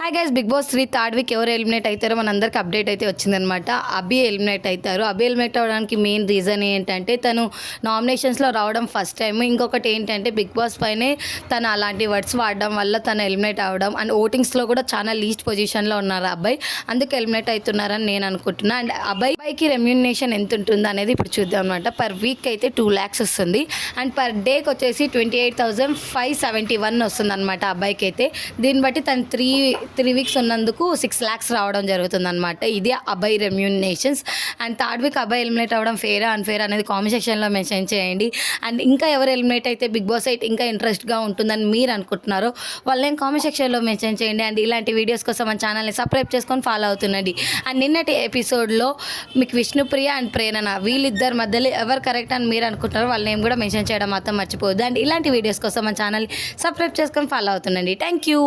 Hi guys, Bigg Boss 3 third week ఎవరు eliminate అవుతారో మనందరికి అప్డేట్ అయితే వచ్చిందనమాట. అభి ఎలిమినేట్ అవుతారు. అభి ఎలిమినేట్ అవ్వడానికి మెయిన్ రీజన్ ఏంటంటే తను నామినేషన్స్లో రావడం ఫస్ట్ టైం. ఇంకొకటి ఏంటంటే బిగ్ బాస్ పైనే తను అలాంటి వర్డ్స్ వాడడం వల్ల తను ఎలిమినేట్ అవ్వడం. అండ్ ఓటింగ్స్లో కూడా చాలా లీస్ట్ పొజిషన్లో ఉన్నారు అబ్బాయి, అందుకు ఎలిమినేట్ అవుతున్నారని నేను అనుకుంటున్నా. అండ్ అబ్బాయికి రెమ్యూనరేషన్ ఎంత ఉంటుంది అనేది ఇప్పుడు చూద్దాం అనమాట. పర్ వీక్ అయితే 2 lakhs వస్తుంది. అండ్ పర్ డేకి వచ్చేసి 28,571 వస్తుంది అనమాట అబ్బాయికి అయితే. దీన్ని బట్టి తను త్రీ వీక్స్ ఉన్నందుకు 6 lakhs రావడం జరుగుతుంది అనమాట. ఇది అబ్బాయి రెమ్యూనరేషన్స్. అండ్ థర్డ్ వీక్ అబ్బాయి ఎలిమినేట్ అవ్వడం ఫేరా అన్ఫేర్ అనేది కామెంట్ సెక్షన్లో మెన్షన్ చేయండి. అండ్ ఇంకా ఎవరు ఎలిమినేట్ అయితే బిగ్ బాస్ అయితే ఇంకా ఇంట్రెస్ట్గా ఉంటుందని మీరు అనుకుంటున్నారో వాళ్ళని కామెంట్ సెక్షన్లో మెన్షన్ చేయండి. అండ్ ఇలాంటి వీడియోస్ కోసం మన ఛానల్ని సబ్స్క్రైబ్ చేసుకొని ఫాలో అవుతుండండి. అండ్ నిన్నటి ఎపిసోడ్లో మీకు విష్ణుప్రియ అండ్ ప్రేరణ వీళ్ళిద్దరి మధ్యలో ఎవరు కరెక్ట్ అని మీరు అనుకుంటున్నారో వాళ్ళ నేమ్ కూడా మెన్షన్ చేయడం మాత్రం మర్చిపోవద్దు. అండ్ ఇలాంటి వీడియోస్ కోసం మన ఛానల్ని సబ్స్క్రైబ్ చేసుకొని ఫాలో అవుతుండండి. Thank you.